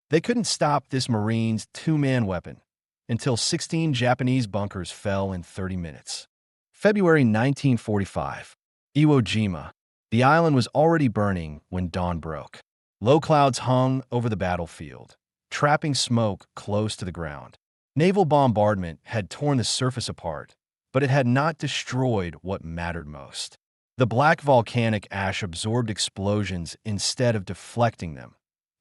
They couldn't stop this Marine's two-man weapon until 16 Japanese bunkers fell in 30 minutes. February 1945. Iwo Jima. The island was already burning when dawn broke. Low clouds hung over the battlefield, trapping smoke close to the ground. Naval bombardment had torn the surface apart, but it had not destroyed what mattered most. The black volcanic ash absorbed explosions instead of deflecting them,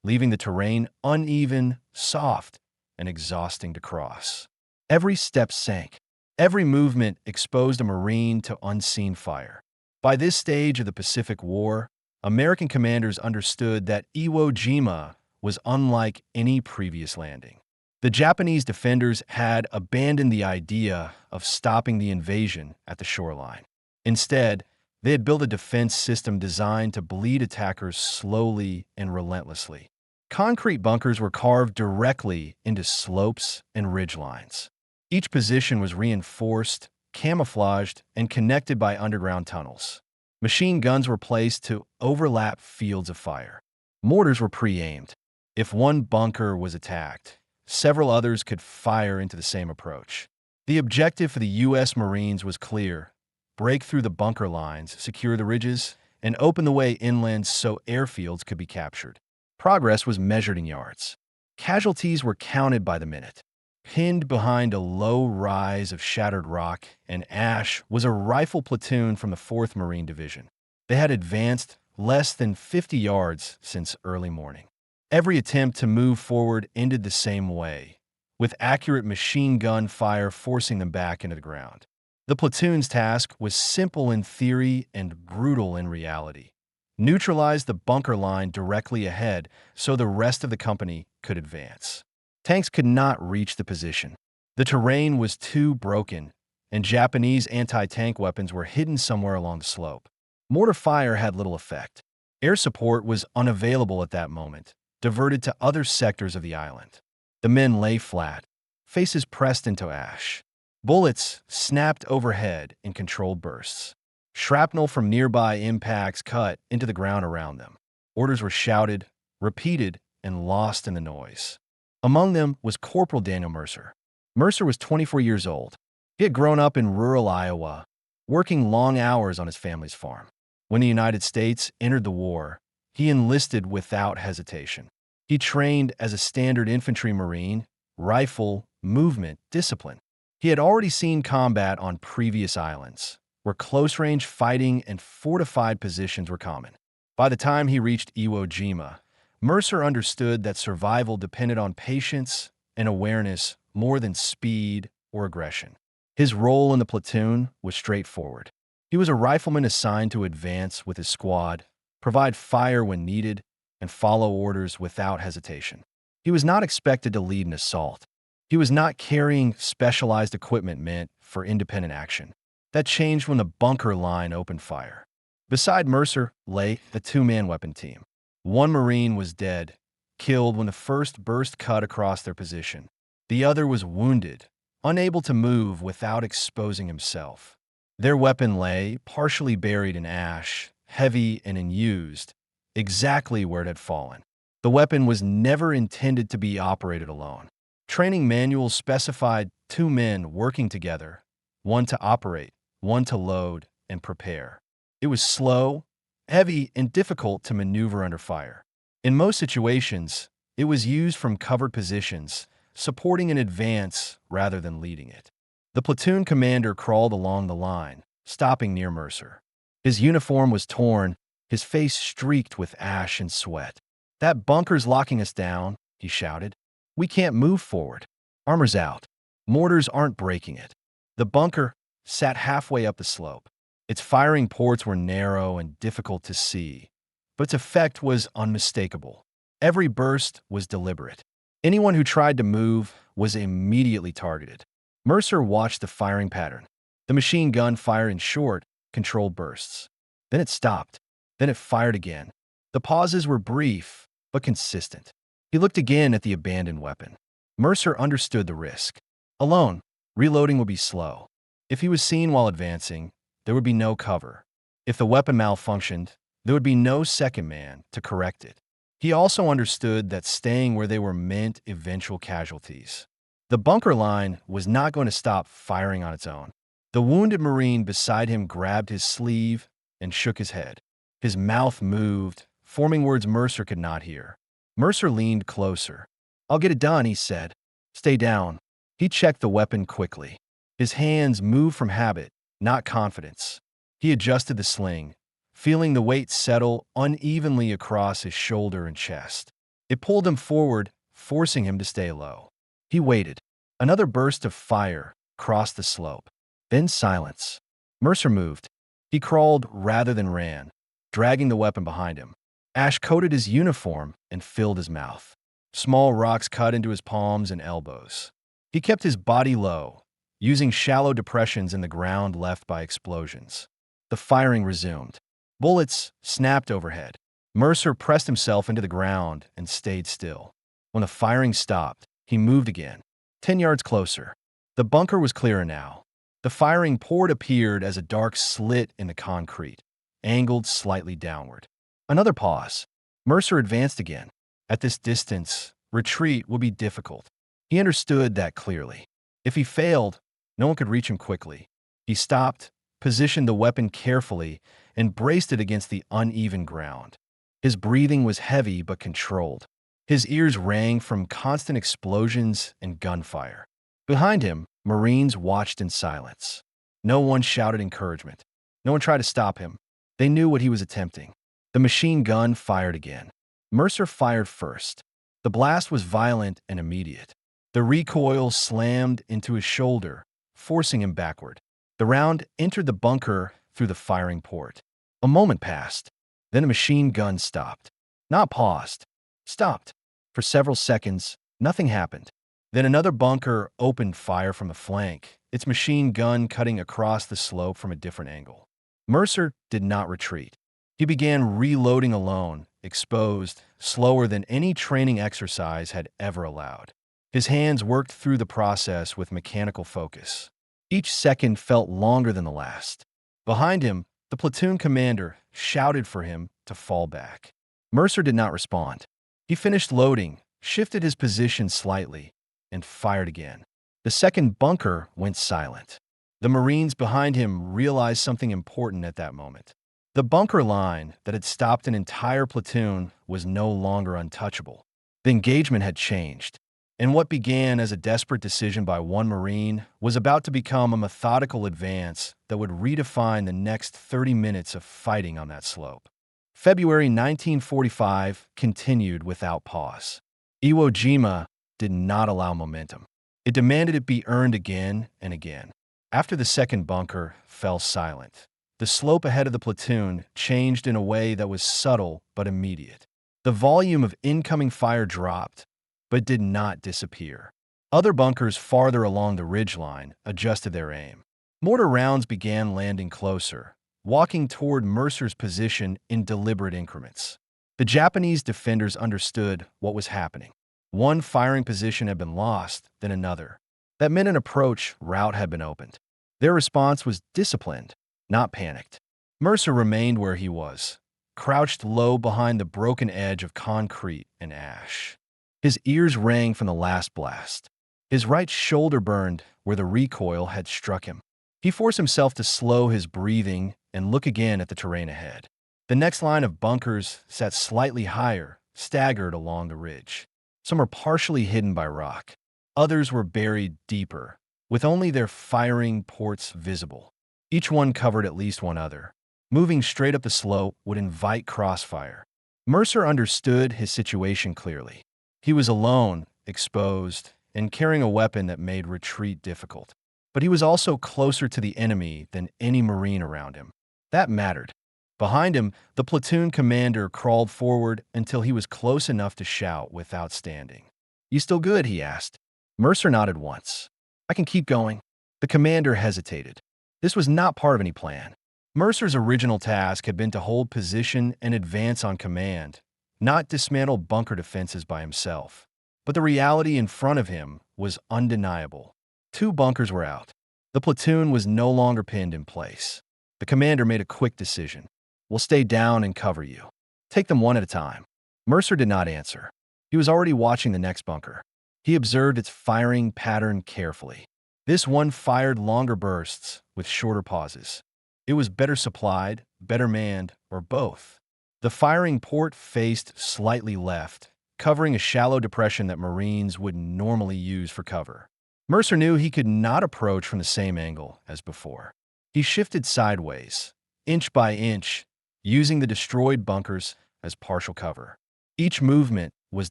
leaving the terrain uneven, soft, and exhausting to cross. Every step sank. Every movement exposed a Marine to unseen fire. By this stage of the Pacific War, American commanders understood that Iwo Jima was unlike any previous landing. The Japanese defenders had abandoned the idea of stopping the invasion at the shoreline. Instead, they had built a defense system designed to bleed attackers slowly and relentlessly. Concrete bunkers were carved directly into slopes and ridgelines. Each position was reinforced, camouflaged, and connected by underground tunnels. Machine guns were placed to overlap fields of fire. Mortars were pre-aimed. If one bunker was attacked, several others could fire into the same approach. The objective for the U.S. Marines was clear: break through the bunker lines, secure the ridges, and open the way inland so airfields could be captured. Progress was measured in yards. Casualties were counted by the minute. Pinned behind a low rise of shattered rock and ash was a rifle platoon from the 4th Marine Division. They had advanced less than 50 yards since early morning. Every attempt to move forward ended the same way, with accurate machine gun fire forcing them back into the ground. The platoon's task was simple in theory and brutal in reality: neutralize the bunker line directly ahead so the rest of the company could advance. Tanks could not reach the position. The terrain was too broken, and Japanese anti-tank weapons were hidden somewhere along the slope. Mortar fire had little effect. Air support was unavailable at that moment, diverted to other sectors of the island. The men lay flat, faces pressed into ash. Bullets snapped overhead in controlled bursts. Shrapnel from nearby impacts cut into the ground around them. Orders were shouted, repeated, and lost in the noise. Among them was Corporal Daniel Mercer. Mercer was 24 years old. He had grown up in rural Iowa, working long hours on his family's farm. When the United States entered the war, he enlisted without hesitation. He trained as a standard infantry Marine, rifle, movement, discipline. He had already seen combat on previous islands, where close-range fighting and fortified positions were common. By the time he reached Iwo Jima, Mercer understood that survival depended on patience and awareness more than speed or aggression. His role in the platoon was straightforward. He was a rifleman assigned to advance with his squad, provide fire when needed, and follow orders without hesitation. He was not expected to lead an assault. He was not carrying specialized equipment meant for independent action. That changed when the bunker line opened fire. Beside Mercer lay the two-man weapon team. One Marine was dead, killed when the first burst cut across their position. The other was wounded, unable to move without exposing himself. Their weapon lay, partially buried in ash, heavy and unused, exactly where it had fallen. The weapon was never intended to be operated alone. Training manuals specified 2 men working together, one to operate, one to load and prepare. It was slow, heavy, and difficult to maneuver under fire. In most situations, it was used from covered positions, supporting an advance rather than leading it. The platoon commander crawled along the line, stopping near Mercer. His uniform was torn, his face streaked with ash and sweat. "That bunker's locking us down," he shouted. "We can't move forward. Armor's out. Mortars aren't breaking it." The bunker sat halfway up the slope. Its firing ports were narrow and difficult to see, but its effect was unmistakable. Every burst was deliberate. Anyone who tried to move was immediately targeted. Mercer watched the firing pattern. The machine gun fired in short, controlled bursts. Then it stopped. Then it fired again. The pauses were brief, but consistent. He looked again at the abandoned weapon. Mercer understood the risk. Alone, reloading would be slow. If he was seen while advancing, there would be no cover. If the weapon malfunctioned, there would be no second man to correct it. He also understood that staying where they were meant eventual casualties. The bunker line was not going to stop firing on its own. The wounded Marine beside him grabbed his sleeve and shook his head. His mouth moved, forming words Mercer could not hear. Mercer leaned closer. "I'll get it done," he said. "Stay down." He checked the weapon quickly. His hands moved from habit, not confidence. He adjusted the sling, feeling the weight settle unevenly across his shoulder and chest. It pulled him forward, forcing him to stay low. He waited. Another burst of fire crossed the slope. Then silence. Mercer moved. He crawled rather than ran, dragging the weapon behind him. Ash coated his uniform and filled his mouth. Small rocks cut into his palms and elbows. He kept his body low, using shallow depressions in the ground left by explosions. The firing resumed. Bullets snapped overhead. Mercer pressed himself into the ground and stayed still. When the firing stopped, he moved again, 10 yards closer. The bunker was clearer now. The firing port appeared as a dark slit in the concrete, angled slightly downward. Another pause. Mercer advanced again. At this distance, retreat would be difficult. He understood that clearly. If he failed, no one could reach him quickly. He stopped, positioned the weapon carefully, and braced it against the uneven ground. His breathing was heavy but controlled. His ears rang from constant explosions and gunfire. Behind him, Marines watched in silence. No one shouted encouragement. No one tried to stop him. They knew what he was attempting. The machine gun fired again. Mercer fired first. The blast was violent and immediate. The recoil slammed into his shoulder, forcing him backward. The round entered the bunker through the firing port. A moment passed. Then the machine gun stopped. Not paused. Stopped. For several seconds, nothing happened. Then another bunker opened fire from the flank, its machine gun cutting across the slope from a different angle. Mercer did not retreat. He began reloading alone, exposed, slower than any training exercise had ever allowed. His hands worked through the process with mechanical focus. Each second felt longer than the last. Behind him, the platoon commander shouted for him to fall back. Mercer did not respond. He finished loading, shifted his position slightly, and fired again. The second bunker went silent. The Marines behind him realized something important at that moment. The bunker line that had stopped an entire platoon was no longer untouchable. The engagement had changed, and what began as a desperate decision by one Marine was about to become a methodical advance that would redefine the next 30 minutes of fighting on that slope. February 1945 continued without pause. Iwo Jima did not allow momentum. It demanded it be earned again and again. After the second bunker fell silent, the slope ahead of the platoon changed in a way that was subtle but immediate. The volume of incoming fire dropped, but did not disappear. Other bunkers farther along the ridgeline adjusted their aim. Mortar rounds began landing closer, walking toward Mercer's position in deliberate increments. The Japanese defenders understood what was happening. One firing position had been lost, then another. That meant an approach route had been opened. Their response was disciplined, not panicked. Mercer remained where he was, crouched low behind the broken edge of concrete and ash. His ears rang from the last blast. His right shoulder burned where the recoil had struck him. He forced himself to slow his breathing and look again at the terrain ahead. The next line of bunkers sat slightly higher, staggered along the ridge. Some were partially hidden by rock. Others were buried deeper, with only their firing ports visible. Each one covered at least one other. Moving straight up the slope would invite crossfire. Mercer understood his situation clearly. He was alone, exposed, and carrying a weapon that made retreat difficult. But he was also closer to the enemy than any Marine around him. That mattered. Behind him, the platoon commander crawled forward until he was close enough to shout without standing. "You still good?" he asked. Mercer nodded once. "I can keep going." The commander hesitated. This was not part of any plan. Mercer's original task had been to hold position and advance on command, not dismantle bunker defenses by himself. But the reality in front of him was undeniable. 2 bunkers were out. The platoon was no longer pinned in place. The commander made a quick decision. "We'll stay down and cover you. Take them one at a time." Mercer did not answer. He was already watching the next bunker. He observed its firing pattern carefully. This one fired longer bursts with shorter pauses. It was better supplied, better manned, or both. The firing port faced slightly left, covering a shallow depression that Marines would normally use for cover. Mercer knew he could not approach from the same angle as before. He shifted sideways, inch by inch, using the destroyed bunkers as partial cover. Each movement was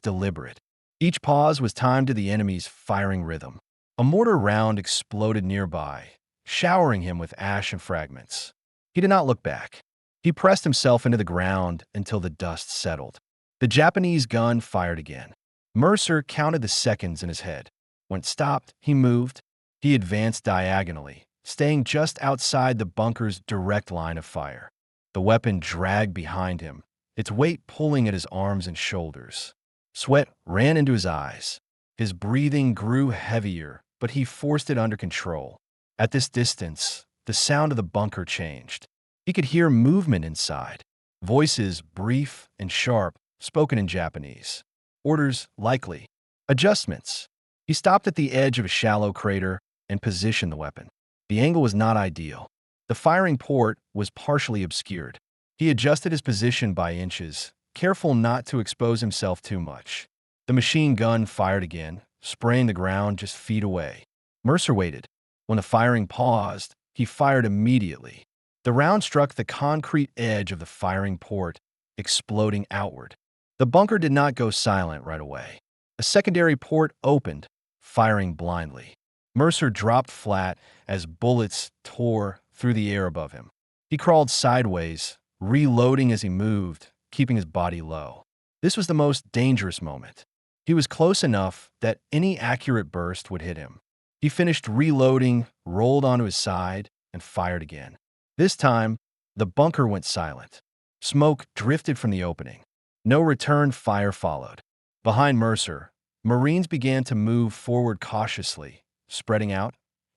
deliberate. Each pause was timed to the enemy's firing rhythm. A mortar round exploded nearby, showering him with ash and fragments. He did not look back. He pressed himself into the ground until the dust settled. The Japanese gun fired again. Mercer counted the seconds in his head. When it stopped, he moved. He advanced diagonally, staying just outside the bunker's direct line of fire. The weapon dragged behind him, its weight pulling at his arms and shoulders. Sweat ran into his eyes. His breathing grew heavier, but he forced it under control. At this distance, the sound of the bunker changed. He could hear movement inside. Voices, brief and sharp, spoken in Japanese. Orders, likely. Adjustments. He stopped at the edge of a shallow crater and positioned the weapon. The angle was not ideal. The firing port was partially obscured. He adjusted his position by inches, careful not to expose himself too much. The machine gun fired again, spraying the ground just feet away. Mercer waited. When the firing paused, he fired immediately. The round struck the concrete edge of the firing port, exploding outward. The bunker did not go silent right away. A secondary port opened, firing blindly. Mercer dropped flat as bullets tore through the air above him. He crawled sideways, reloading as he moved, keeping his body low. This was the most dangerous moment. He was close enough that any accurate burst would hit him. He finished reloading, rolled onto his side, and fired again. This time, the bunker went silent. Smoke drifted from the opening. No return fire followed. Behind Mercer, Marines began to move forward cautiously, spreading out,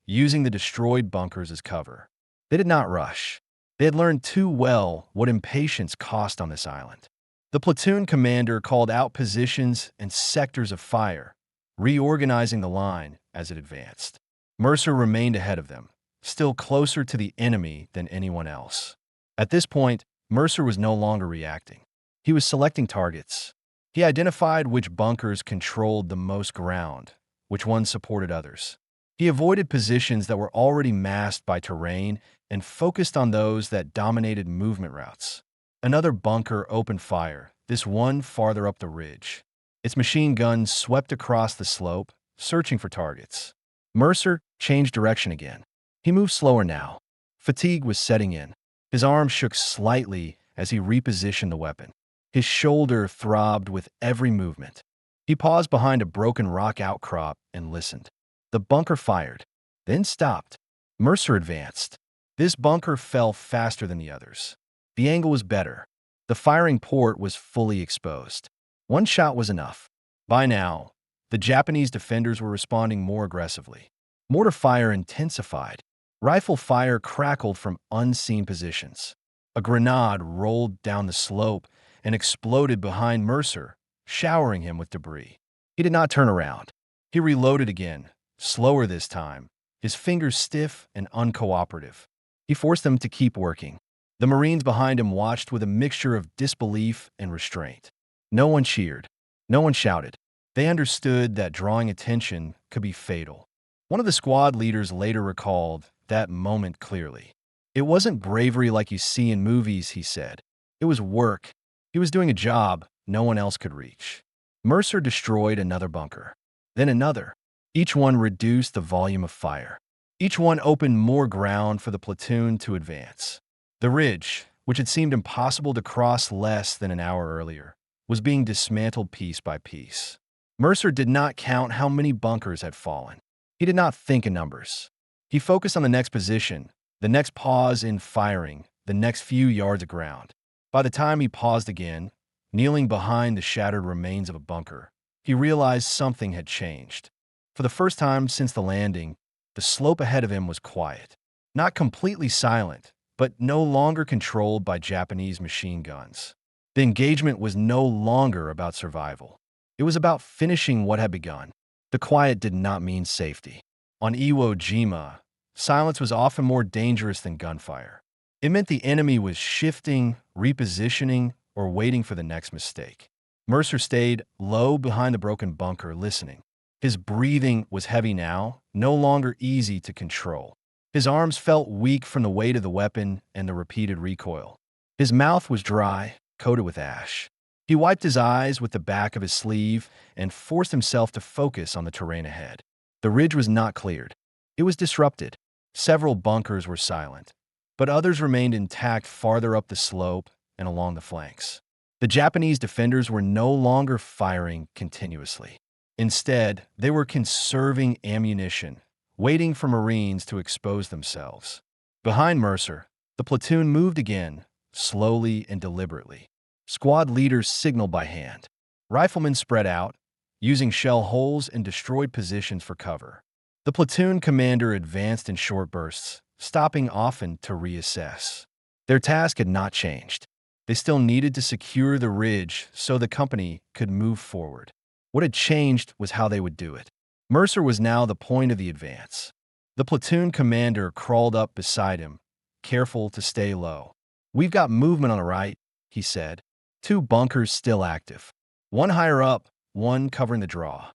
using the destroyed bunkers as cover. They did not rush. They had learned too well what impatience cost on this island. The platoon commander called out positions and sectors of fire, reorganizing the line as it advanced. Mercer remained ahead of them, still closer to the enemy than anyone else. At this point, Mercer was no longer reacting. He was selecting targets. He identified which bunkers controlled the most ground, which ones supported others. He avoided positions that were already masked by terrain and focused on those that dominated movement routes. Another bunker opened fire, this one farther up the ridge. Its machine gun swept across the slope, searching for targets. Mercer changed direction again. He moved slower now. Fatigue was setting in. His arm shook slightly as he repositioned the weapon. His shoulder throbbed with every movement. He paused behind a broken rock outcrop and listened. The bunker fired, then stopped. Mercer advanced. This bunker fell faster than the others. The angle was better. The firing port was fully exposed. One shot was enough. By now, the Japanese defenders were responding more aggressively. Mortar fire intensified. Rifle fire crackled from unseen positions. A grenade rolled down the slope and exploded behind Mercer, showering him with debris. He did not turn around. He reloaded again, slower this time, his fingers stiff and uncooperative. He forced them to keep working. The Marines behind him watched with a mixture of disbelief and restraint. No one cheered. No one shouted. They understood that drawing attention could be fatal. One of the squad leaders later recalled that moment clearly. It wasn't bravery like you see in movies, he said. It was work. He was doing a job no one else could reach. Mercer destroyed another bunker, then another. Each one reduced the volume of fire. Each one opened more ground for the platoon to advance. The ridge, which had seemed impossible to cross less than an hour earlier, was being dismantled piece by piece. Mercer did not count how many bunkers had fallen. He did not think in numbers. He focused on the next position, the next pause in firing, the next few yards of ground. By the time he paused again, kneeling behind the shattered remains of a bunker, he realized something had changed. For the first time since the landing, the slope ahead of him was quiet. Not completely silent, but no longer controlled by Japanese machine guns. The engagement was no longer about survival. It was about finishing what had begun. The quiet did not mean safety. On Iwo Jima, silence was often more dangerous than gunfire. It meant the enemy was shifting, repositioning, or waiting for the next mistake. Mercer stayed low behind the broken bunker, listening. His breathing was heavy now, no longer easy to control. His arms felt weak from the weight of the weapon and the repeated recoil. His mouth was dry, coated with ash. He wiped his eyes with the back of his sleeve and forced himself to focus on the terrain ahead. The ridge was not cleared. It was disrupted. Several bunkers were silent, but others remained intact farther up the slope and along the flanks. The Japanese defenders were no longer firing continuously. Instead, they were conserving ammunition, waiting for Marines to expose themselves. Behind Mercer, the platoon moved again, slowly and deliberately. Squad leaders signaled by hand. Riflemen spread out, using shell holes and destroyed positions for cover. The platoon commander advanced in short bursts, stopping often to reassess. Their task had not changed. They still needed to secure the ridge so the company could move forward. What had changed was how they would do it. Mercer was now the point of the advance. The platoon commander crawled up beside him, careful to stay low. "We've got movement on the right," he said. Two bunkers still active. One higher up, one covering the draw.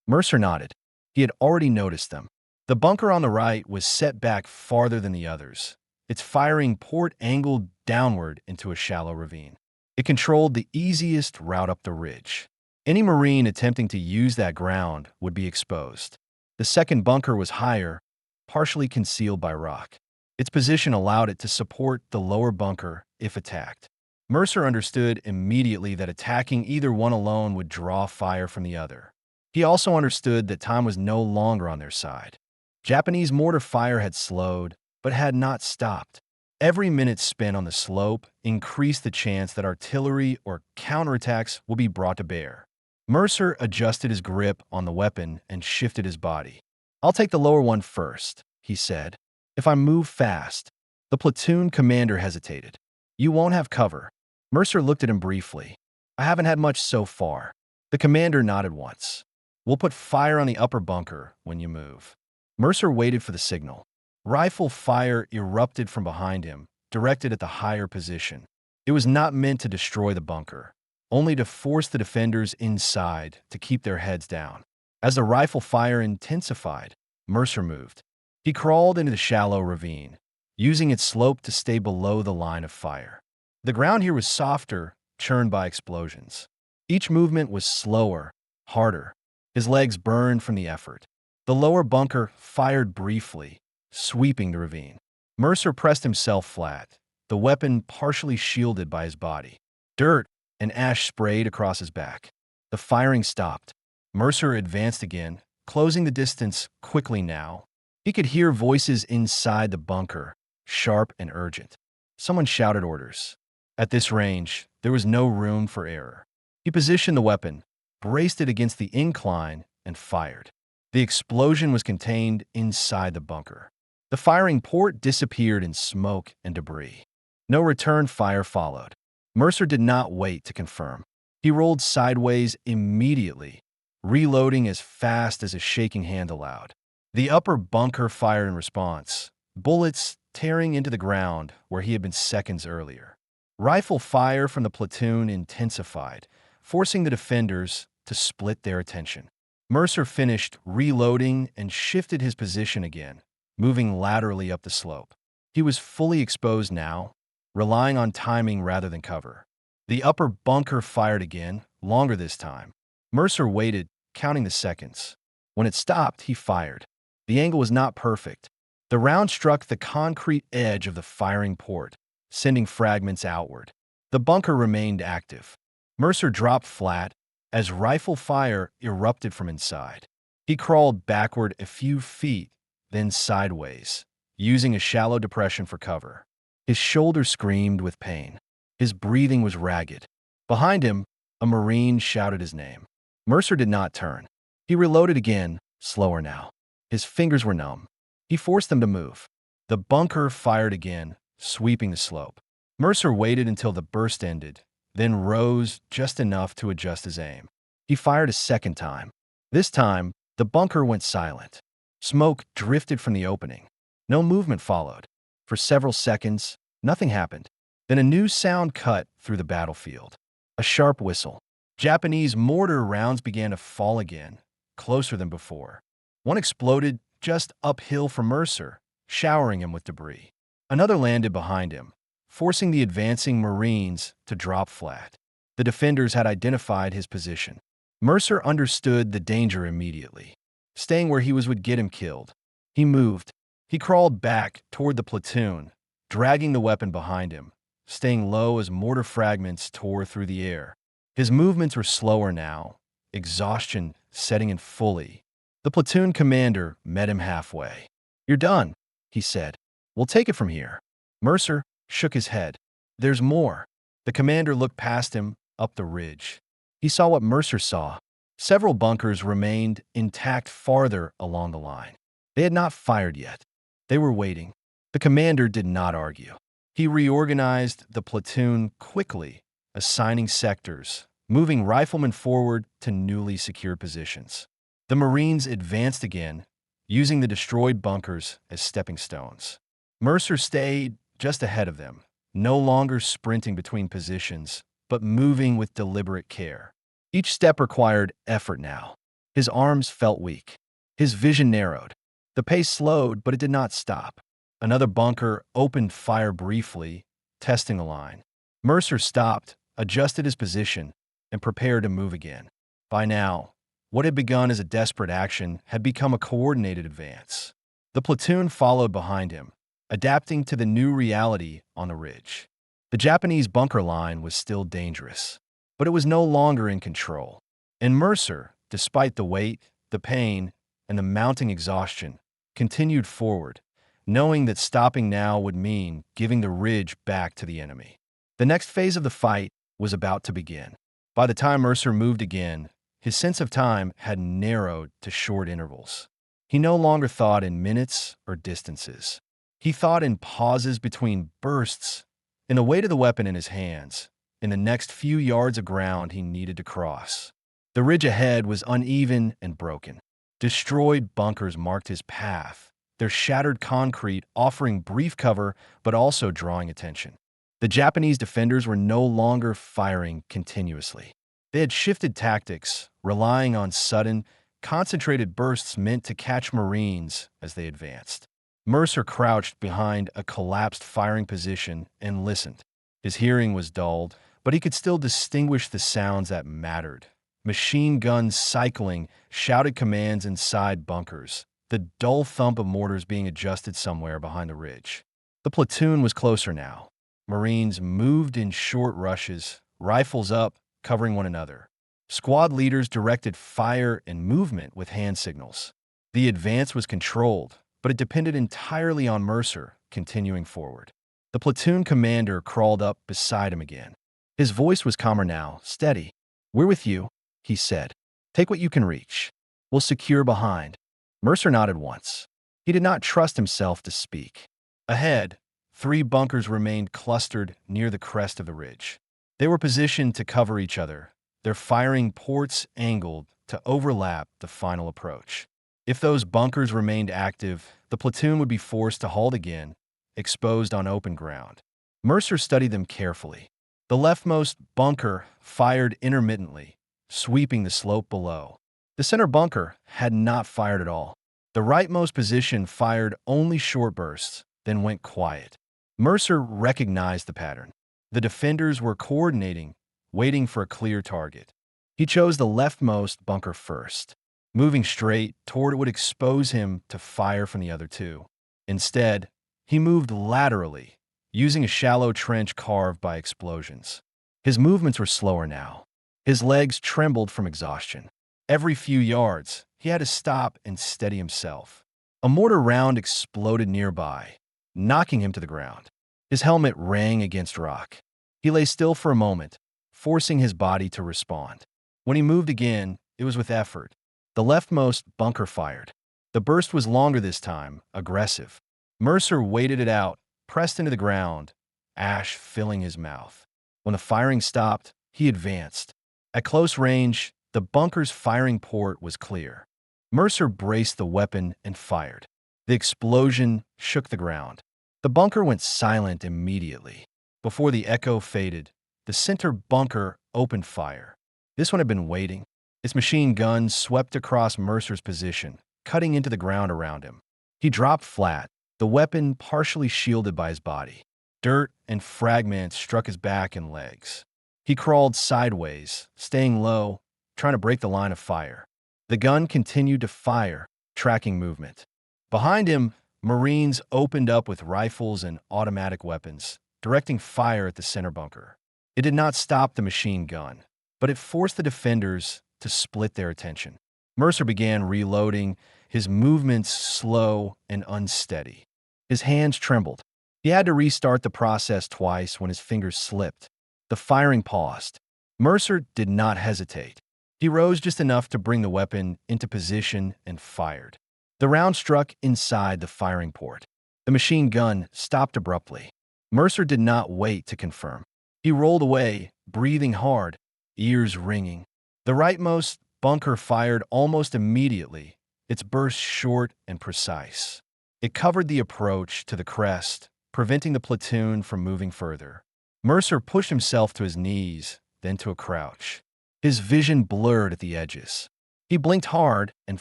Mercer nodded. He had already noticed them. The bunker on the right was set back farther than the others, its firing port angled downward into a shallow ravine. It controlled the easiest route up the ridge. Any Marine attempting to use that ground would be exposed. The second bunker was higher, partially concealed by rock. Its position allowed it to support the lower bunker if attacked. Mercer understood immediately that attacking either one alone would draw fire from the other. He also understood that time was no longer on their side. Japanese mortar fire had slowed, but had not stopped. Every minute spent on the slope increased the chance that artillery or counterattacks would be brought to bear. Mercer adjusted his grip on the weapon and shifted his body. "I'll take the lower one first," he said. "If I move fast." The platoon commander hesitated. "You won't have cover." Mercer looked at him briefly. "I haven't had much so far." The commander nodded once. "We'll put fire on the upper bunker when you move." Mercer waited for the signal. Rifle fire erupted from behind him, directed at the higher position. It was not meant to destroy the bunker, only to force the defenders inside to keep their heads down. As the rifle fire intensified, Mercer moved. He crawled into the shallow ravine, using its slope to stay below the line of fire. The ground here was softer, churned by explosions. Each movement was slower, harder. His legs burned from the effort. The lower bunker fired briefly, sweeping the ravine. Mercer pressed himself flat, the weapon partially shielded by his body. Dirt and ash sprayed across his back. The firing stopped. Mercer advanced again, closing the distance quickly now. He could hear voices inside the bunker, sharp and urgent. Someone shouted orders. At this range, there was no room for error. He positioned the weapon, braced it against the incline, and fired. The explosion was contained inside the bunker. The firing port disappeared in smoke and debris. No return fire followed. Mercer did not wait to confirm. He rolled sideways immediately, reloading as fast as his shaking hand allowed. The upper bunker fired in response, bullets tearing into the ground where he had been seconds earlier. Rifle fire from the platoon intensified, forcing the defenders to split their attention. Mercer finished reloading and shifted his position again, moving laterally up the slope. He was fully exposed now, relying on timing rather than cover. The upper bunker fired again, longer this time. Mercer waited, counting the seconds. When it stopped, he fired. The angle was not perfect. The round struck the concrete edge of the firing port, sending fragments outward. The bunker remained active. Mercer dropped flat as rifle fire erupted from inside. He crawled backward a few feet, then sideways, using a shallow depression for cover. His shoulder screamed with pain. His breathing was ragged. Behind him, a Marine shouted his name. Mercer did not turn. He reloaded again, slower now. His fingers were numb. He forced them to move. The bunker fired again, sweeping the slope. Mercer waited until the burst ended, then rose just enough to adjust his aim. He fired a second time. This time, the bunker went silent. Smoke drifted from the opening. No movement followed. For several seconds, nothing happened. Then a new sound cut through the battlefield. A sharp whistle. Japanese mortar rounds began to fall again, closer than before. One exploded just uphill from Mercer, showering him with debris. Another landed behind him, forcing the advancing Marines to drop flat. The defenders had identified his position. Mercer understood the danger immediately. Staying where he was would get him killed. He moved. He crawled back toward the platoon, dragging the weapon behind him, staying low as mortar fragments tore through the air. His movements were slower now, exhaustion setting in fully. The platoon commander met him halfway. "You're done," he said. "We'll take it from here." Mercer shook his head. "There's more." The commander looked past him, up the ridge. He saw what Mercer saw. Several bunkers remained intact farther along the line. They had not fired yet. They were waiting. The commander did not argue. He reorganized the platoon quickly, assigning sectors, moving riflemen forward to newly secured positions. The Marines advanced again, using the destroyed bunkers as stepping stones. Mercer stayed just ahead of them, no longer sprinting between positions, but moving with deliberate care. Each step required effort now. His arms felt weak. His vision narrowed. The pace slowed, but it did not stop. Another bunker opened fire briefly, testing the line. Mercer stopped, adjusted his position, and prepared to move again. By now, what had begun as a desperate action had become a coordinated advance. The platoon followed behind him, adapting to the new reality on the ridge. The Japanese bunker line was still dangerous, but it was no longer in control. And Mercer, despite the weight, the pain, and the mounting exhaustion, continued forward, knowing that stopping now would mean giving the ridge back to the enemy. The next phase of the fight was about to begin. By the time Mercer moved again, his sense of time had narrowed to short intervals. He no longer thought in minutes or distances. He thought in pauses between bursts, in the weight of the weapon in his hands, in the next few yards of ground he needed to cross. The ridge ahead was uneven and broken. Destroyed bunkers marked his path, their shattered concrete offering brief cover but also drawing attention. The Japanese defenders were no longer firing continuously. They had shifted tactics, relying on sudden, concentrated bursts meant to catch Marines as they advanced. Mercer crouched behind a collapsed firing position and listened. His hearing was dulled, but he could still distinguish the sounds that mattered. Machine guns cycling, shouted commands inside bunkers, the dull thump of mortars being adjusted somewhere behind the ridge. The platoon was closer now. Marines moved in short rushes, rifles up, covering one another. Squad leaders directed fire and movement with hand signals. The advance was controlled, but it depended entirely on Mercer continuing forward. The platoon commander crawled up beside him again. His voice was calmer now, steady. "We're with you," he said. "Take what you can reach. We'll secure behind." Mercer nodded once. He did not trust himself to speak. Ahead, 3 bunkers remained clustered near the crest of the ridge. They were positioned to cover each other, their firing ports angled to overlap the final approach. If those bunkers remained active, the platoon would be forced to halt again, exposed on open ground. Mercer studied them carefully. The leftmost bunker fired intermittently, sweeping the slope below. The center bunker had not fired at all. The rightmost position fired only short bursts, then went quiet. Mercer recognized the pattern. The defenders were coordinating, waiting for a clear target. He chose the leftmost bunker first. Moving straight toward it would expose him to fire from the other 2. Instead, he moved laterally, using a shallow trench carved by explosions. His movements were slower now. His legs trembled from exhaustion. Every few yards, he had to stop and steady himself. A mortar round exploded nearby, knocking him to the ground. His helmet rang against rock. He lay still for a moment, forcing his body to respond. When he moved again, it was with effort. The leftmost bunker fired. The burst was longer this time, aggressive. Mercer waited it out, pressed into the ground, ash filling his mouth. When the firing stopped, he advanced. At close range, the bunker's firing port was clear. Mercer braced the weapon and fired. The explosion shook the ground. The bunker went silent immediately. Before the echo faded, the center bunker opened fire. This one had been waiting. Its machine gun swept across Mercer's position, cutting into the ground around him. He dropped flat, the weapon partially shielded by his body. Dirt and fragments struck his back and legs. He crawled sideways, staying low, trying to break the line of fire. The gun continued to fire, tracking movement. Behind him, Marines opened up with rifles and automatic weapons, directing fire at the center bunker. It did not stop the machine gun, but it forced the defenders to split their attention. Mercer began reloading, his movements slow and unsteady. His hands trembled. He had to restart the process twice when his fingers slipped. The firing paused. Mercer did not hesitate. He rose just enough to bring the weapon into position and fired. The round struck inside the firing port. The machine gun stopped abruptly. Mercer did not wait to confirm. He rolled away, breathing hard, ears ringing. The rightmost bunker fired almost immediately, its burst short and precise. It covered the approach to the crest, preventing the platoon from moving further. Mercer pushed himself to his knees, then to a crouch. His vision blurred at the edges. He blinked hard and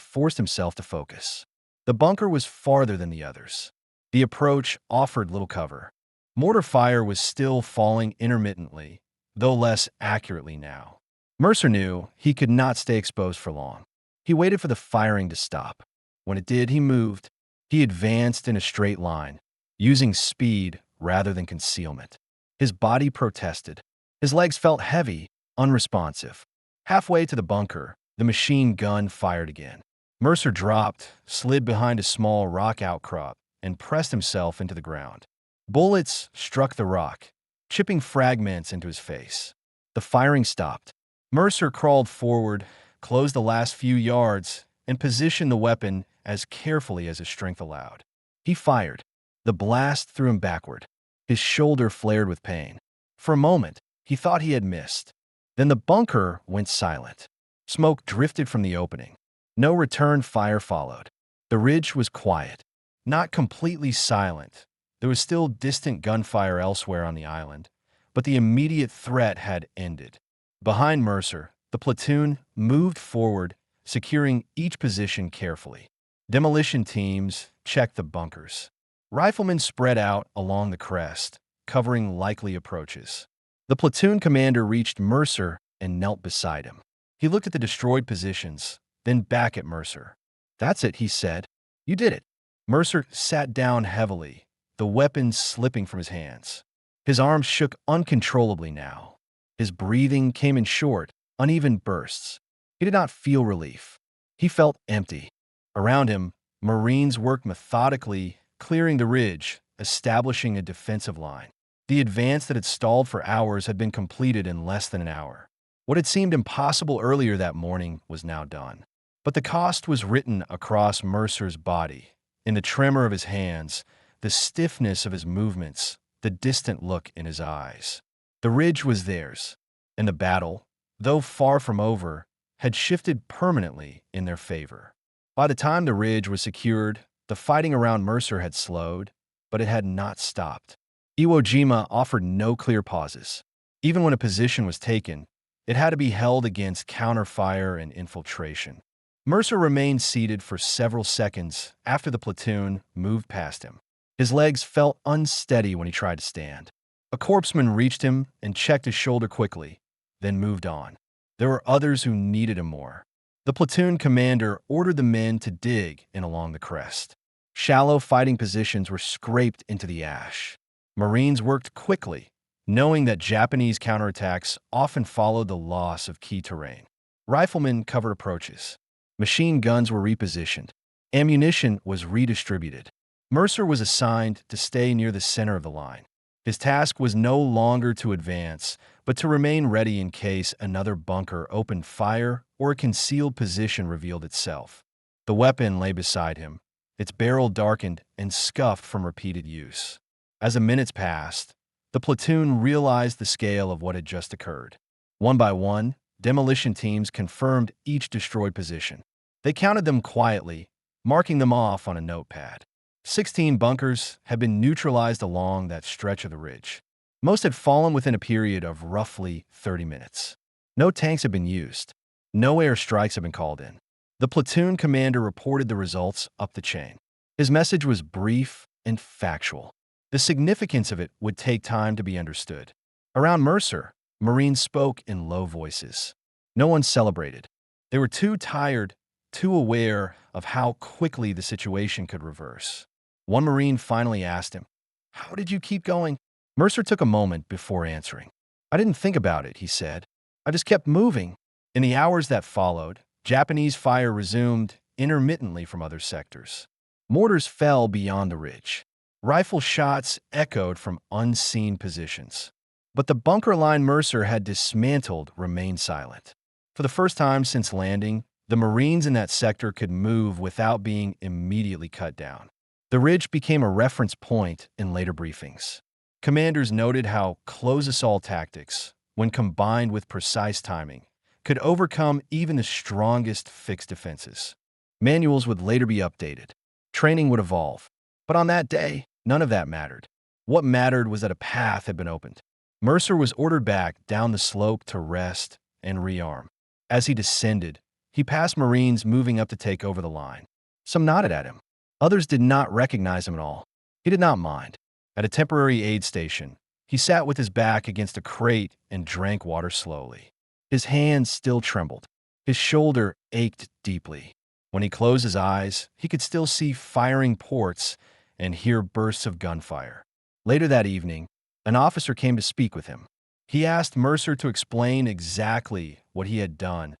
forced himself to focus. The bunker was farther than the others. The approach offered little cover. Mortar fire was still falling intermittently, though less accurately now. Mercer knew he could not stay exposed for long. He waited for the firing to stop. When it did, he moved. He advanced in a straight line, using speed rather than concealment. His body protested. His legs felt heavy, unresponsive. Halfway to the bunker, the machine gun fired again. Mercer dropped, slid behind a small rock outcrop, and pressed himself into the ground. Bullets struck the rock, chipping fragments into his face. The firing stopped. Mercer crawled forward, closed the last few yards, and positioned the weapon as carefully as his strength allowed. He fired. The blast threw him backward. His shoulder flared with pain. For a moment, he thought he had missed. Then the bunker went silent. Smoke drifted from the opening. No return fire followed. The ridge was quiet, not completely silent. There was still distant gunfire elsewhere on the island, but the immediate threat had ended. Behind Mercer, the platoon moved forward, securing each position carefully. Demolition teams checked the bunkers. Riflemen spread out along the crest, covering likely approaches. The platoon commander reached Mercer and knelt beside him. He looked at the destroyed positions, then back at Mercer. "That's it," he said. "You did it." Mercer sat down heavily, the weapon slipping from his hands. His arms shook uncontrollably now. His breathing came in short, uneven bursts. He did not feel relief. He felt empty. Around him, Marines worked methodically, clearing the ridge, establishing a defensive line. The advance that had stalled for hours had been completed in less than an hour. What had seemed impossible earlier that morning was now done. But the cost was written across Mercer's body, in the tremor of his hands, the stiffness of his movements, the distant look in his eyes. The ridge was theirs, and the battle, though far from over, had shifted permanently in their favor. By the time the ridge was secured, the fighting around Mercer had slowed, but it had not stopped. Iwo Jima offered no clear pauses. Even when a position was taken, it had to be held against counterfire and infiltration. Mercer remained seated for several seconds after the platoon moved past him. His legs felt unsteady when he tried to stand. A corpsman reached him and checked his shoulder quickly, then moved on. There were others who needed him more. The platoon commander ordered the men to dig in along the crest. Shallow fighting positions were scraped into the ash. Marines worked quickly, knowing that Japanese counterattacks often followed the loss of key terrain. Riflemen covered approaches. Machine guns were repositioned. Ammunition was redistributed. Mercer was assigned to stay near the center of the line. His task was no longer to advance, but to remain ready in case another bunker opened fire or a concealed position revealed itself. The weapon lay beside him, its barrel darkened and scuffed from repeated use. As the minutes passed, The platoon realized the scale of what had just occurred. One by one, demolition teams confirmed each destroyed position. They counted them quietly, marking them off on a notepad. 16 bunkers had been neutralized along that stretch of the ridge. Most had fallen within a period of roughly 30 minutes. No tanks had been used. No airstrikes had been called in. The platoon commander reported the results up the chain. His message was brief and factual. The significance of it would take time to be understood. Around Mercer, Marines spoke in low voices. No one celebrated. They were too tired, too aware of how quickly the situation could reverse. One Marine finally asked him, "How did you keep going?" Mercer took a moment before answering. "I didn't think about it," he said. "I just kept moving." In the hours that followed, Japanese fire resumed intermittently from other sectors. Mortars fell beyond the ridge. Rifle shots echoed from unseen positions. But the bunker line Mercer had dismantled remained silent. For the first time since landing, the Marines in that sector could move without being immediately cut down. The ridge became a reference point in later briefings. Commanders noted how close assault tactics, when combined with precise timing, could overcome even the strongest fixed defenses. Manuals would later be updated. Training would evolve. But on that day, none of that mattered. What mattered was that a path had been opened. Mercer was ordered back down the slope to rest and rearm. As he descended, he passed Marines moving up to take over the line. Some nodded at him. Others did not recognize him at all. He did not mind. At a temporary aid station, he sat with his back against a crate and drank water slowly. His hands still trembled. His shoulder ached deeply. When he closed his eyes, he could still see firing ports and hear bursts of gunfire. Later that evening, an officer came to speak with him. He asked Mercer to explain exactly what he had done,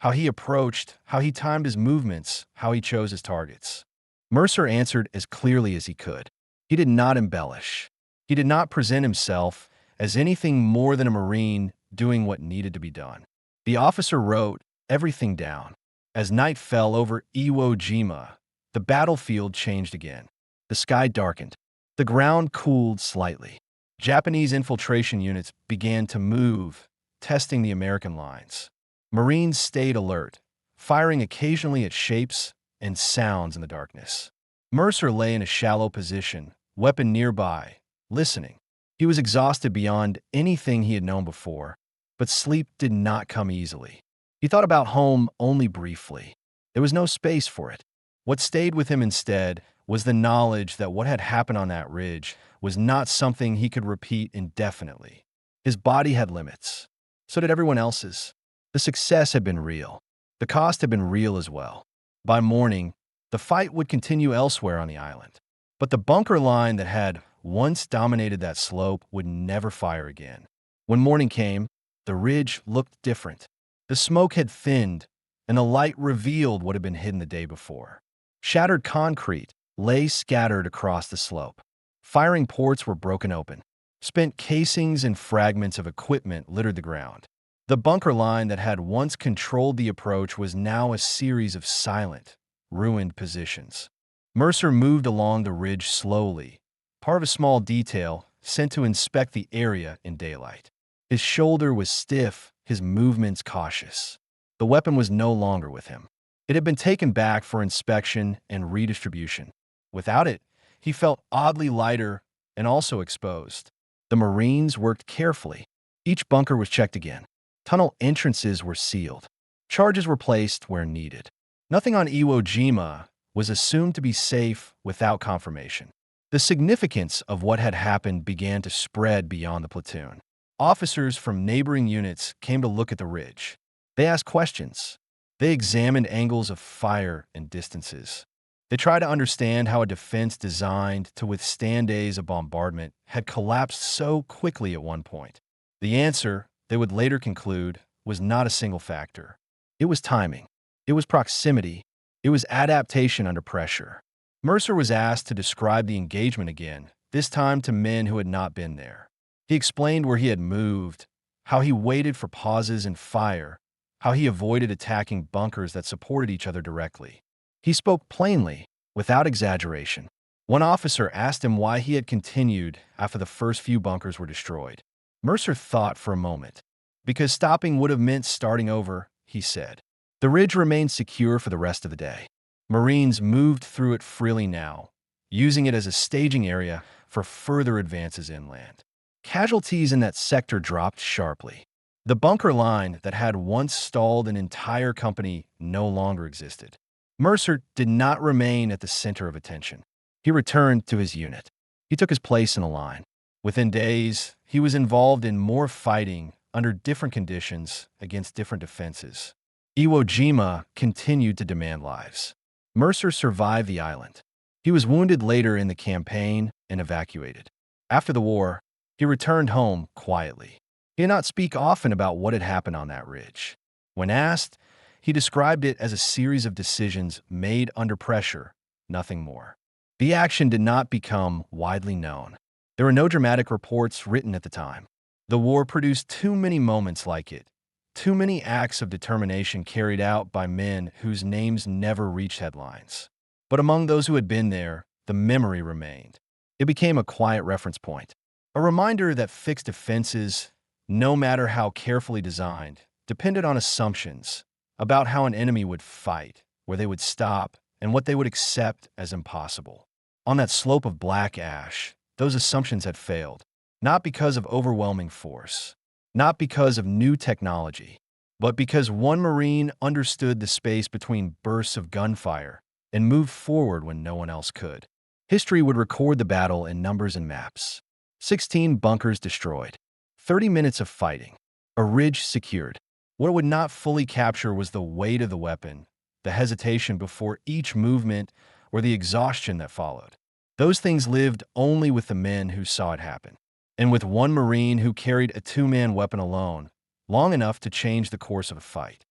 how he approached, how he timed his movements, how he chose his targets. Mercer answered as clearly as he could. He did not embellish. He did not present himself as anything more than a Marine doing what needed to be done. The officer wrote everything down. As night fell over Iwo Jima, the battlefield changed again. The sky darkened. The ground cooled slightly. Japanese infiltration units began to move, testing the American lines. Marines stayed alert, firing occasionally at shapes and sounds in the darkness. Mercer lay in a shallow position, weapon nearby, listening. He was exhausted beyond anything he had known before, but sleep did not come easily. He thought about home only briefly. There was no space for it. What stayed with him instead was the knowledge that what had happened on that ridge was not something he could repeat indefinitely. His body had limits. So did everyone else's. The success had been real. The cost had been real as well. By morning, the fight would continue elsewhere on the island. But the bunker line that had once dominated that slope would never fire again. When morning came, the ridge looked different. The smoke had thinned, and the light revealed what had been hidden the day before. Shattered concrete lay scattered across the slope. Firing ports were broken open. Spent casings and fragments of equipment littered the ground. The bunker line that had once controlled the approach was now a series of silent, ruined positions. Mercer moved along the ridge slowly, part of a small detail sent to inspect the area in daylight. His shoulder was stiff, his movements cautious. The weapon was no longer with him. It had been taken back for inspection and redistribution. Without it, he felt oddly lighter and also exposed. The Marines worked carefully. Each bunker was checked again. Tunnel entrances were sealed. Charges were placed where needed. Nothing on Iwo Jima was assumed to be safe without confirmation. The significance of what had happened began to spread beyond the platoon. Officers from neighboring units came to look at the ridge. They asked questions. They examined angles of fire and distances. They tried to understand how a defense designed to withstand days of bombardment had collapsed so quickly at one point. The answer, they would later conclude, was not a single factor. It was timing. It was proximity. It was adaptation under pressure. Mercer was asked to describe the engagement again, this time to men who had not been there. He explained where he had moved, how he waited for pauses in fire, how he avoided attacking bunkers that supported each other directly. He spoke plainly, without exaggeration. One officer asked him why he had continued after the first few bunkers were destroyed. Mercer thought for a moment. Because stopping would have meant starting over, he said. The ridge remained secure for the rest of the day. Marines moved through it freely now, using it as a staging area for further advances inland. Casualties in that sector dropped sharply. The bunker line that had once stalled an entire company no longer existed. Mercer did not remain at the center of attention. He returned to his unit. He took his place in the line. Within days, he was involved in more fighting under different conditions against different defenses. Iwo Jima continued to demand lives. Mercer survived the island. He was wounded later in the campaign and evacuated. After the war, he returned home quietly. He did not speak often about what had happened on that ridge. When asked, he described it as a series of decisions made under pressure, nothing more. The action did not become widely known. There were no dramatic reports written at the time. The war produced too many moments like it, too many acts of determination carried out by men whose names never reached headlines. But among those who had been there, the memory remained. It became a quiet reference point, a reminder that fixed defenses, no matter how carefully designed, depended on assumptions about how an enemy would fight, where they would stop, and what they would accept as impossible. On that slope of black ash, those assumptions had failed, not because of overwhelming force, not because of new technology, but because one Marine understood the space between bursts of gunfire and moved forward when no one else could. History would record the battle in numbers and maps. 16 bunkers destroyed. 30 minutes of fighting. A ridge secured. What it would not fully capture was the weight of the weapon, the hesitation before each movement, or the exhaustion that followed. Those things lived only with the men who saw it happen, and with one Marine who carried a two-man weapon alone, long enough to change the course of a fight.